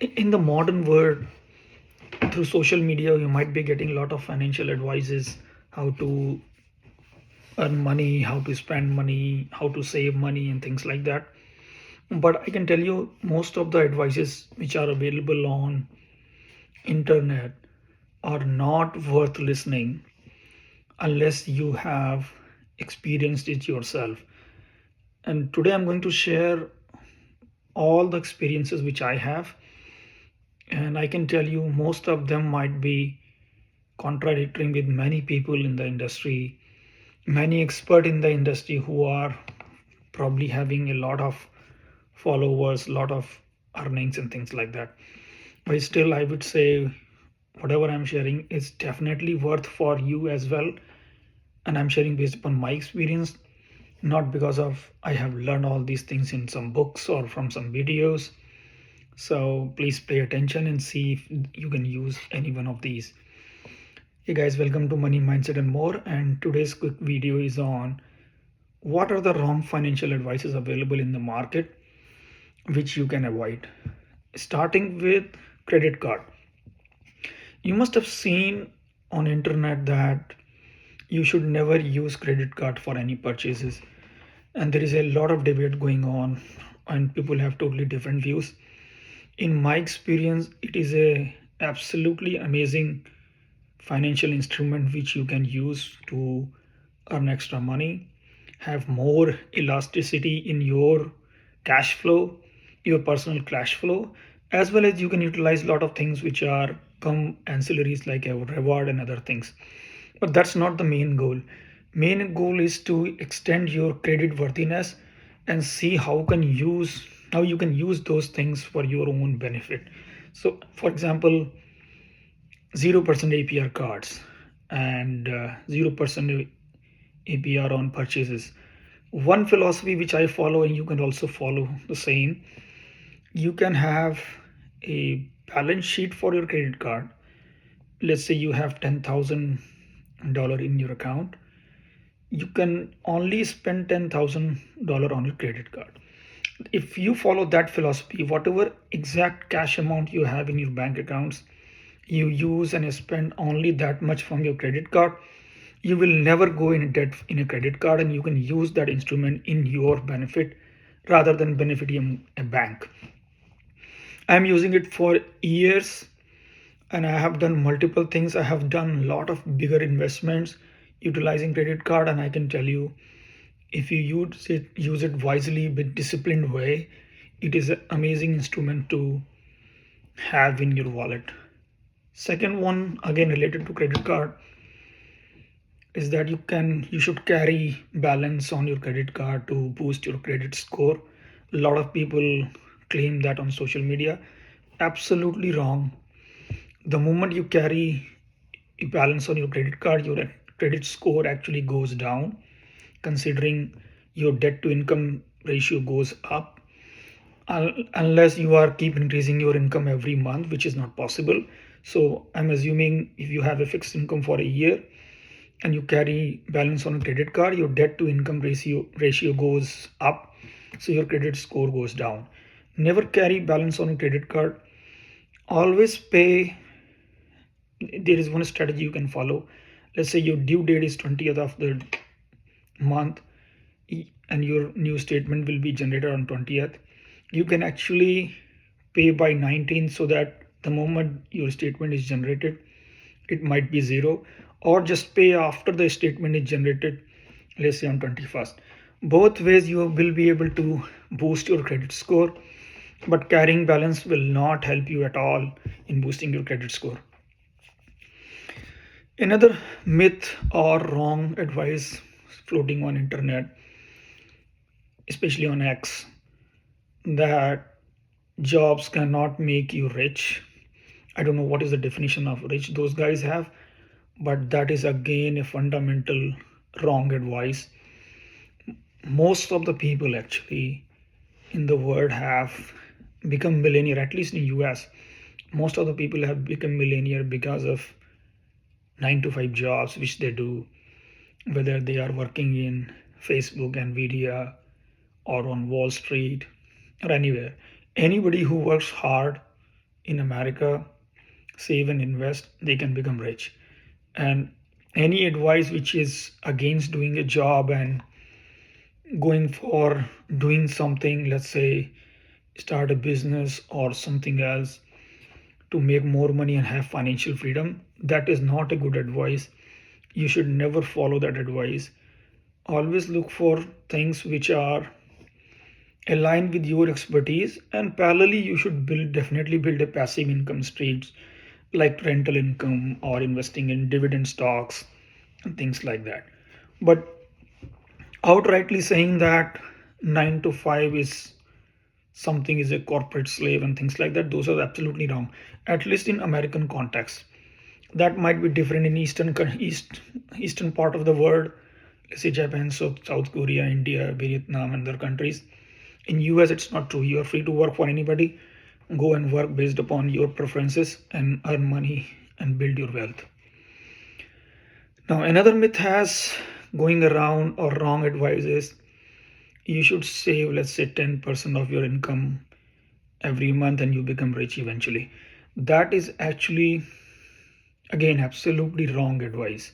In the modern world, through social media, you might be getting a lot of financial advices, how to earn money, how to spend money, how to save money, and things like that. But I can tell you, most of the advices which are available on internet are not worth listening unless you have experienced it yourself. And today I'm going to share all the experiences which I have, and I can tell you most of them might be contradicting with many people in the industry, many expert in the industry who are probably having a lot of followers, lot of earnings and things like that. But still, I would say whatever I'm sharing is definitely worth for you as well. And I'm sharing based upon my experience, not because of I have learned all these things in some books or from some videos. So please pay attention and see if you can use any one of these. Hey guys, welcome to Money Mindset and More. And today's quick video is on what are the wrong financial advices available in the market which you can avoid. Starting with credit card. You must have seen on internet that you should never use credit card for any purchases. And there is a lot of debate going on and people have totally different views. In my experience, it is a absolutely amazing financial instrument which you can use to earn extra money, have more elasticity in your cash flow, your personal cash flow, as well as you can utilize a lot of things which are come ancillaries like a reward and other things. But that's not the main goal. Main goal is to extend your credit worthiness and see how you can use those things for your own benefit. So for example, 0% APR cards and 0% APR on purchases. One philosophy which I follow, and you can also follow the same, you can have a balance sheet for your credit card. Let's say you have $10,000 in your account. You can only spend $10,000 on your credit card. If you follow that philosophy, whatever exact cash amount you have in your bank accounts, you use and spend only that much from your credit card, you will never go in debt in a credit card, and you can use that instrument in your benefit rather than benefiting a bank. I'm using it for years and I have done multiple things. I have done a lot of bigger investments utilizing credit card, and I can tell you, if you use it wisely with disciplined way, it is an amazing instrument to have in your wallet. Second one, again related to credit card, is that you should carry balance on your credit card to boost your credit score. A lot of people claim that on social media. Absolutely wrong. The moment you carry a balance on your credit card, your credit score actually goes down, considering your debt to income ratio goes up, unless you are keep increasing your income every month, which is not possible. So I'm assuming if you have a fixed income for a year and you carry balance on a credit card, your debt to income ratio goes up, so your credit score goes down. Never carry balance on a credit card. Always pay. There is one strategy you can follow. Let's say your due date is 20th of the month and your new statement will be generated on 20th. You can actually pay by 19th, so that the moment your statement is generated, it might be zero, or just pay after the statement is generated, let's say on 21st. Both ways you will be able to boost your credit score, but carrying balance will not help you at all in boosting your credit score. Another myth or wrong advice floating on internet, especially on X, that jobs cannot make you rich. I don't know what is the definition of rich those guys have, but that is again a fundamental wrong advice. Most of the people actually in the world have become millionaire, at least in US. Most of the people have become millionaire because of 9 to 5 jobs which they do, whether they are working in Facebook and Nvidia or on Wall Street or anywhere. Anybody who works hard in America save and invest, they can become rich. And any advice which is against doing a job and going for doing something, let's say start a business or something else to make more money and have financial freedom, that is not a good advice. You should never follow that advice. Always look for things which are aligned with your expertise, and parallelly you should definitely build a passive income streams like rental income or investing in dividend stocks and things like that. But outrightly saying that 9 to 5 is something is a corporate slave and things like that, those are absolutely wrong, at least in American context. That might be different in eastern part of the world, let's say Japan, South Korea, India, Vietnam, and other countries. In US it's not true. You are free to work for anybody. Go and work based upon your preferences and earn money and build your wealth. Now another myth has going around or wrong advice is you should save, let's say, 10% of your income every month and you become rich eventually. That is actually, again, absolutely wrong advice.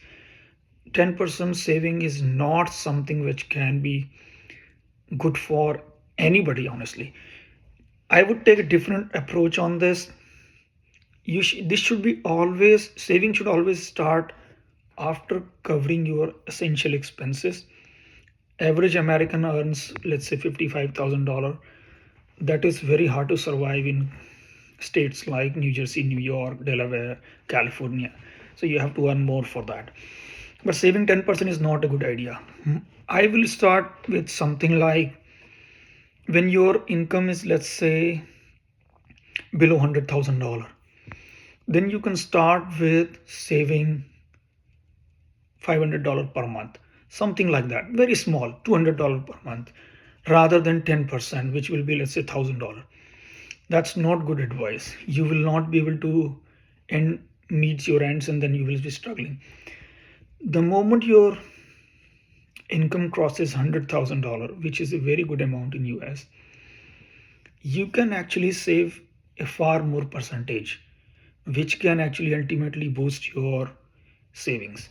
10% saving is not something which can be good for anybody, honestly. I would take a different approach on this. This should be always, saving should always start after covering your essential expenses. Average American earns, let's say, $55,000. That is very hard to survive in states like New Jersey, New York, Delaware, California. So you have to earn more for that. But saving 10% is not a good idea. I will start with something like when your income is, let's say, below $100,000, then you can start with saving $500 per month, something like that, very small, $200 per month, rather than 10%, which will be, let's say, $1,000. That's not good advice. You will not be able to meet your ends and then you will be struggling. The moment your income crosses $100,000, which is a very good amount in US, you can actually save a far more percentage, which can actually ultimately boost your savings.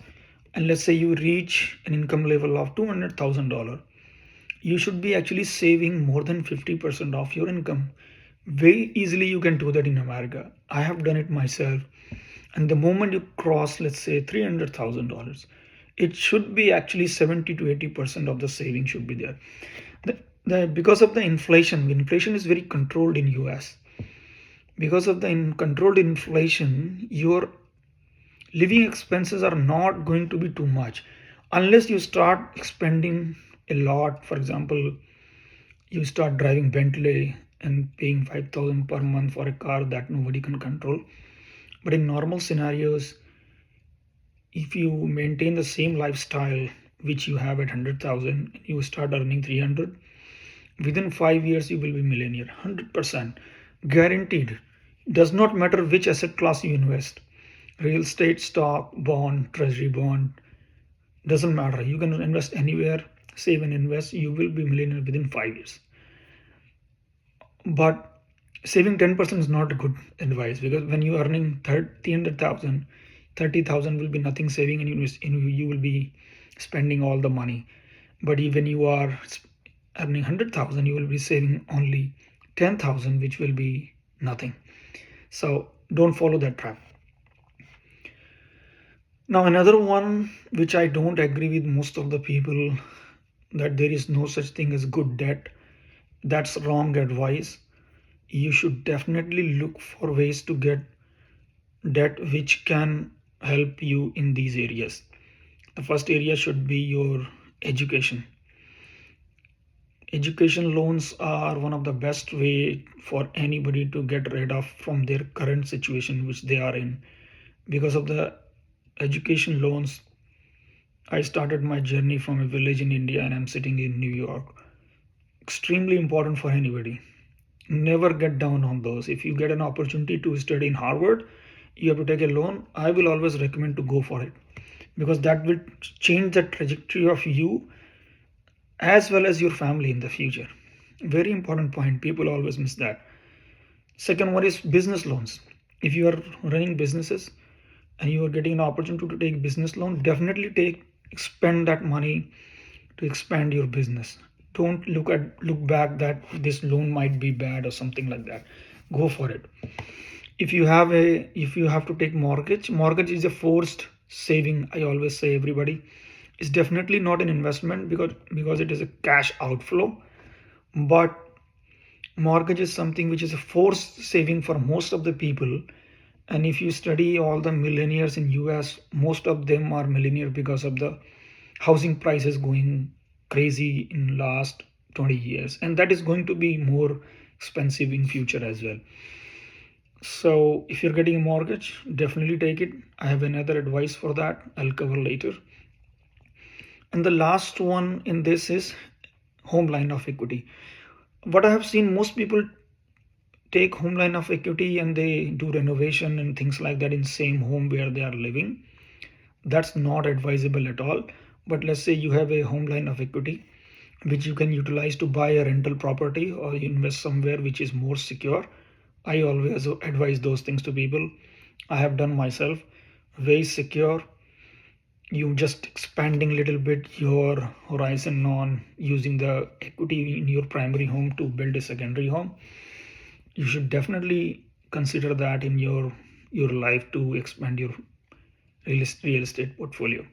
And let's say you reach an income level of $200,000, you should be actually saving more than 50% of your income. Very easily you can do that in America. I have done it myself. And the moment you cross, let's say, $300,000, it should be actually 70 to 80% of the saving should be there. Because of the inflation is very controlled in US. Because of the controlled inflation, your living expenses are not going to be too much unless you start spending a lot. For example, you start driving Bentley and paying 5,000 per month for a car that nobody can control. But in normal scenarios, if you maintain the same lifestyle which you have at 100,000, you start earning 300, within 5 years you will be millionaire, 100% guaranteed. Does not matter which asset class you invest, real estate, stock, bond, treasury bond, doesn't matter. You can invest anywhere, save and invest, you will be millionaire within 5 years. But saving 10% is not a good advice, because when you are earning 300,000, 30,000 will be nothing saving, and you will be spending all the money. But when you are earning 100,000, you will be saving only 10,000, which will be nothing. So don't follow that trap. Now another one which I don't agree with most of the people, that there is no such thing as good debt. That's wrong advice. You should definitely look for ways to get debt which can help you in these areas. The first area should be your education. Education loans are one of the best way for anybody to get rid of from their current situation which they are in. Because of the education loans, I started my journey from a village in India and I'm sitting in New York. Extremely important for anybody. Never get down on those. If you get an opportunity to study in Harvard, you have to take a loan. I will always recommend to go for it, because that will change the trajectory of you as well as your family in the future. Very important point. People always miss that. Second one is business loans. If you are running businesses and you are getting an opportunity to take business loan, definitely expend that money to expand your business. Don't look back that this loan might be bad or something like that. Go for it. If you have to take mortgage is a forced saving. I always say everybody, it's definitely not an investment because it is a cash outflow. But mortgage is something which is a forced saving for most of the people. And if you study all the millionaires in US, most of them are millionaire because of the housing prices going crazy in last 20 years, and that is going to be more expensive in future as well. So if you're getting a mortgage, definitely take it. I have another advice for that, I'll cover later. And the last one in this is home line of equity. What I have seen, most people take home line of equity and they do renovation and things like that in same home where they are living. That's not advisable at all. But let's say you have a home line of equity which you can utilize to buy a rental property or invest somewhere which is more secure. I always advise those things to people. I have done myself. Very secure. You just expanding little bit your horizon on using the equity in your primary home to build a secondary home. You should definitely consider that in your life to expand your real estate portfolio.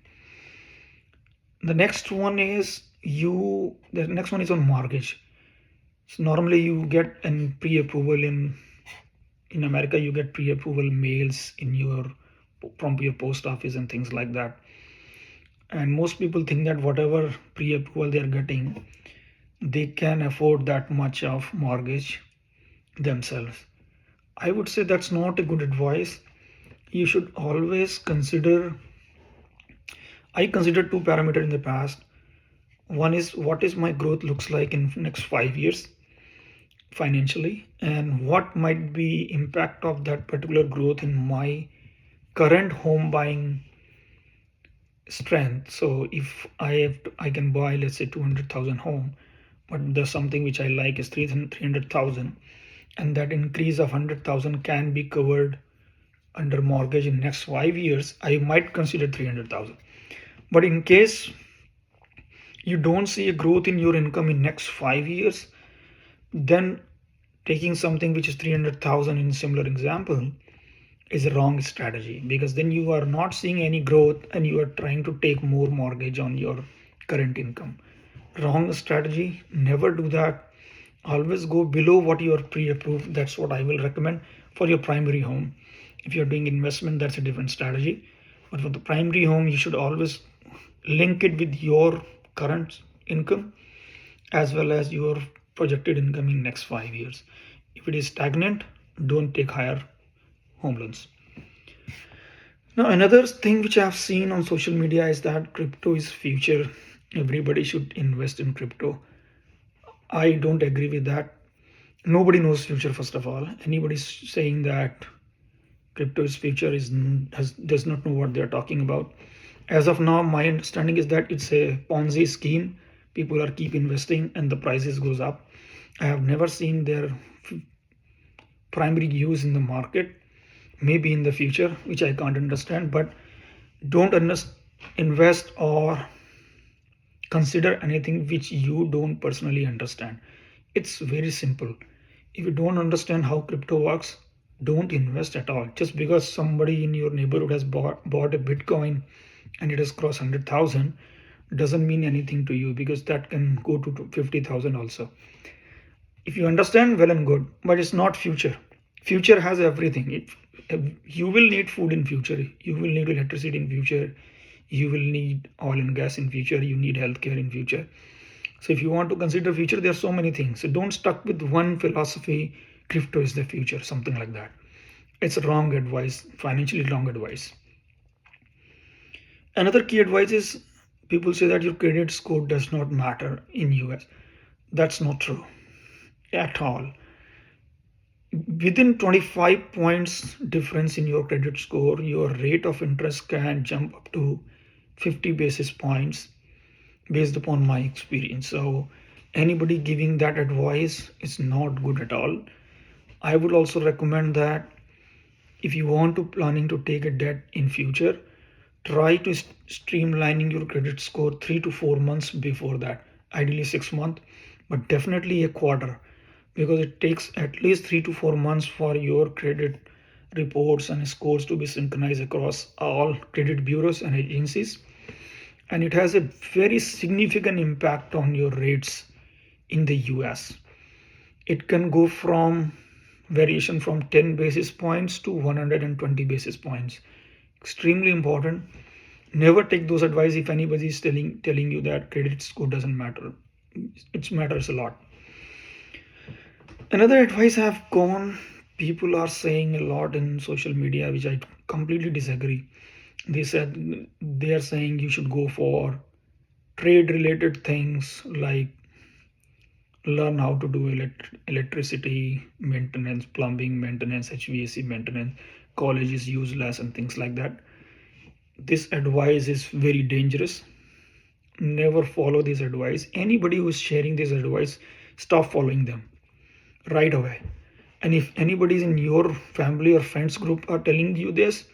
The next one is on mortgage. So normally you get an pre-approval in America. You get pre-approval mails in your from your post office and things like that. And most people think that whatever pre-approval they are getting, they can afford that much of mortgage themselves. I would say that's not a good advice. You should always consider. I considered two parameters in the past. One is what is my growth looks like in next 5 years financially, and what might be impact of that particular growth in my current home buying strength. So if I can buy, let's say, 200,000 home, but there's something which I like is 300,000, and that increase of 100,000 can be covered under mortgage in next 5 years, I might consider 300,000. But in case you don't see a growth in your income in next 5 years, then taking something which is 300,000 in similar example is a wrong strategy, because then you are not seeing any growth and you are trying to take more mortgage on your current income. Wrong strategy. Never do that. Always go below what you are pre-approved. That's what I will recommend for your primary home. If you're doing investment, that's a different strategy. But for the primary home, you should always link it with your current income as well as your projected income in next 5 years. If it is stagnant, don't take higher home loans. Now, another thing which I've seen on social media is that crypto is future. Everybody should invest in crypto. I don't agree with that. Nobody knows future. First of all, anybody saying that crypto is future does not know what they're talking about. As of now, my understanding is that it's a Ponzi scheme. People are keep investing and the prices goes up. I have never seen their primary use in the market. Maybe in the future, which I can't understand. But don't invest or consider anything which you don't personally understand. It's very simple. If you don't understand how crypto works, don't invest at all. Just because somebody in your neighborhood has bought a Bitcoin and it has crossed 100,000 doesn't mean anything to you, because that can go to 50,000 also. If you understand, well and good, but it's not future. Future has everything. If you will need food in future, you will need electricity in future, you will need oil and gas in future, you need healthcare in future. So if you want to consider future, there are so many things. So don't stuck with one philosophy, crypto is the future, something like that. It's wrong advice, financially wrong advice. Another key advice is, people say that your credit score does not matter in US. That's not true at all. Within 25 points difference in your credit score, your rate of interest can jump up to 50 basis points based upon my experience. So anybody giving that advice is not good at all. I would also recommend that if you want to planning to take a debt in future, try to streamlining your credit score 3 to 4 months before that, ideally 6 months, but definitely a quarter, because it takes at least 3 to 4 months for your credit reports and scores to be synchronized across all credit bureaus and agencies, and it has a very significant impact on your rates in the US. It can go from variation from 10 basis points to 120 basis points. Extremely important. Never take those advice if anybody is telling you that credit score doesn't matter. It matters a lot. Another advice I've gone, people are saying a lot in social media, which I completely disagree. They are saying you should go for trade related things like learn how to do electricity maintenance, plumbing maintenance, HVAC maintenance. College is useless and things like that. This advice is very dangerous. Never follow this advice. Anybody who is sharing this advice, stop following them right away. And if anybody in your family or friends group are telling you this,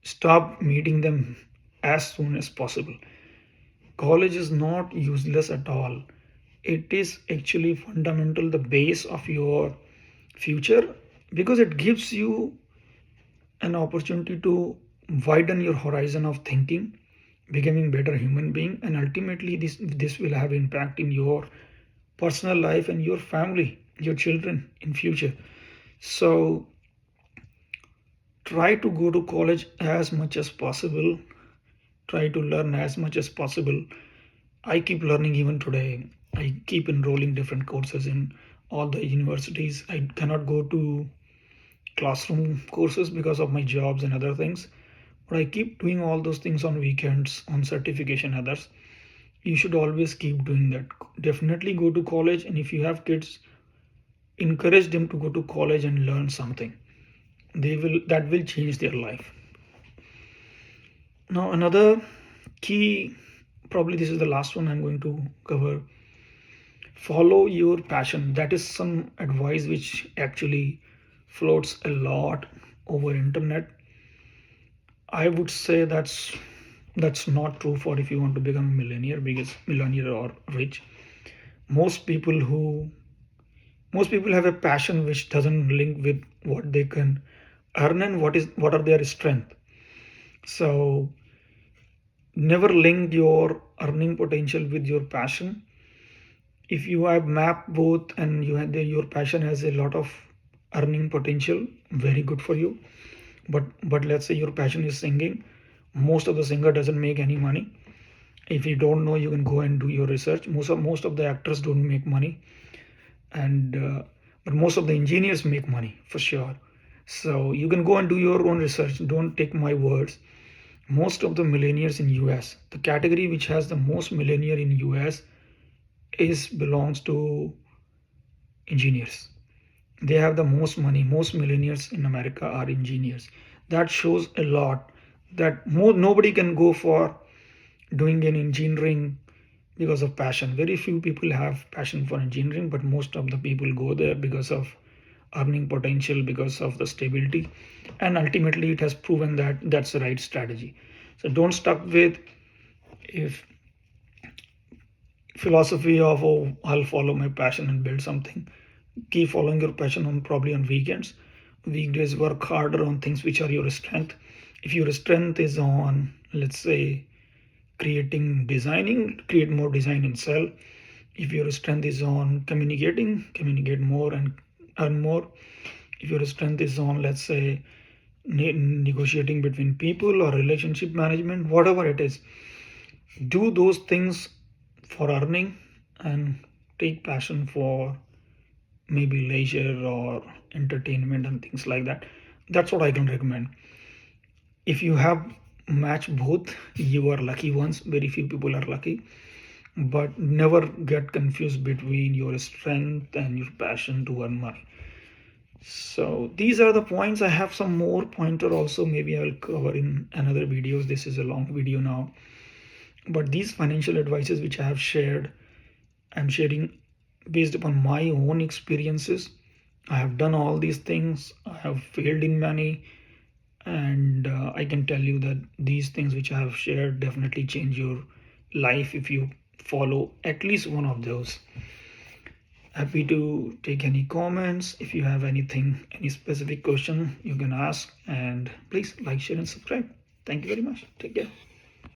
stop meeting them as soon as possible. College is not useless at all. It is actually fundamental, the base of your future, because it gives you an opportunity to widen your horizon of thinking, becoming better human being, and ultimately this will have impact in your personal life and your family, your children in future. So try to go to college as much as possible. Try to learn as much as possible. I keep learning even today. I keep enrolling different courses in all the universities. I cannot go to classroom courses because of my jobs and other things, but I keep doing all those things on weekends, on certification, others. You should always keep doing that. Definitely go to college, and if you have kids, encourage them to go to college and learn something. That will change their life. Now another key, probably this is the last one I'm going to cover. Follow your passion. That is some advice which actually floats a lot over internet. I would say that's not true for if you want to become a millionaire, because millionaire or rich. Most people who most people have a passion which doesn't link with what they can earn and what are their strength. So never link your earning potential with your passion. If you have mapped both and your passion has a lot of earning potential, very good for you. But let's say your passion is singing. Most of the singer doesn't make any money. If you don't know, you can go and do your research. Most of the actors don't make money, and but most of the engineers make money for sure. So you can go and do your own research. Don't take my words. Most of the millionaires in US, the category which has the most millionaire in US is belongs to engineers. They have the most money. Most millionaires in America are engineers. That shows a lot that nobody can go for doing an engineering because of passion. Very few people have passion for engineering, but most of the people go there because of earning potential, because of the stability, and ultimately it has proven that that's the right strategy. So don't stuck with if philosophy of, oh, I'll follow my passion and build something. Keep following your passion on probably on weekends. Weekdays work harder on things which are your strength. If your strength is on, let's say, creating designing, create more design and sell. If your strength is on communicating, communicate more and earn more. If your strength is on, let's say, negotiating between people or relationship management, whatever it is, do those things for earning and take passion for maybe leisure or entertainment and things like that. That's what I can recommend. If you have matched both, you are lucky ones. Very few people are lucky, but never get confused between your strength and your passion to earn money. So these are the points. I have some more pointer also, maybe I will cover in another videos. This is a long video now, but these financial advices which I have shared, I'm sharing based upon my own experiences. I have done all these things. I have failed in many, and I can tell you that these things which I have shared definitely change your life if you follow at least one of those. Happy to take any comments. If you have anything, any specific question, you can ask, and please like, share, and subscribe. Thank you very much. Take care.